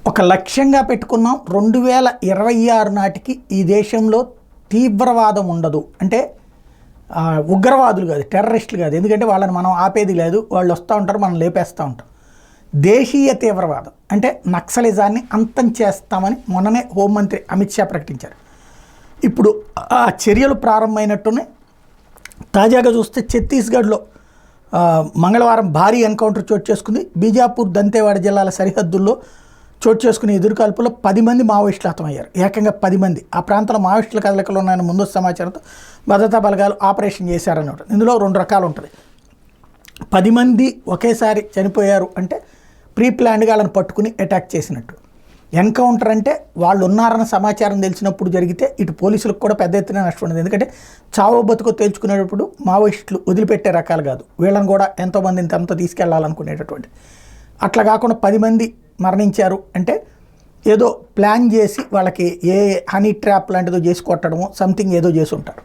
ఒక లక్ష్యంగా పెట్టుకున్నాం 2026 నాటికి ఈ దేశంలో తీవ్రవాదం ఉండదు. అంటే ఉగ్రవాదులు కాదు, టెర్రరిస్టులు కాదు, ఎందుకంటే వాళ్ళని మనం ఆపేది లేదు, వాళ్ళు వస్తూ ఉంటారు, మనం లేపేస్తూ ఉంటాం. దేశీయ తీవ్రవాదం అంటే నక్సలిజాన్ని అంతం చేస్తామని మొన్ననే హోంమంత్రి అమిత్ షా ప్రకటించారు. ఇప్పుడు ఆ చర్యలు ప్రారంభమైనట్టునే తాజాగా చూస్తే ఛత్తీస్గఢ్లో మంగళవారం భారీ ఎన్కౌంటర్ చోటు చేసుకుంది. బీజాపూర్ దంతేవాడ జిల్లాల సరిహద్దుల్లో చోటు చేసుకునే ఎదురుకాల్పులో 10 మంది మావోయిస్టులు హతమయ్యారు. ఏకంగా 10 మంది. ఆ ప్రాంతంలో మావోయిస్టుల కదలికలు ఉన్నాయని ముందు సమాచారంతో భద్రతా బలగాలు ఆపరేషన్ చేశారన్నమాట. ఇందులో 2 రకాలు ఉంటుంది. 10 మంది ఒకేసారి చనిపోయారు అంటే ప్రీ ప్లాన్డ్గా వాళ్ళని పట్టుకుని అటాక్ చేసినట్టు. ఎన్కౌంటర్ అంటే వాళ్ళు ఉన్నారన్న సమాచారం తెలిసినప్పుడు జరిగితే ఇటు పోలీసులకు కూడా పెద్ద ఎత్తున నష్టం ఉండదు. ఎందుకంటే చావో బతుకో తేల్చుకునేటప్పుడు మావోయిస్టులు వదిలిపెట్టే రకాలు కాదు, వీళ్ళని కూడా ఎంతోమందిని తమతో తీసుకెళ్లాలనుకునేటటువంటి. అట్లా కాకుండా 10 మంది మరణించారు అంటే ఏదో ప్లాన్ చేసి వాళ్ళకి ఏ హనీ ట్రాప్ లాంటిదో చేసి కొట్టడమో సంథింగ్ ఏదో చేసి ఉంటారు.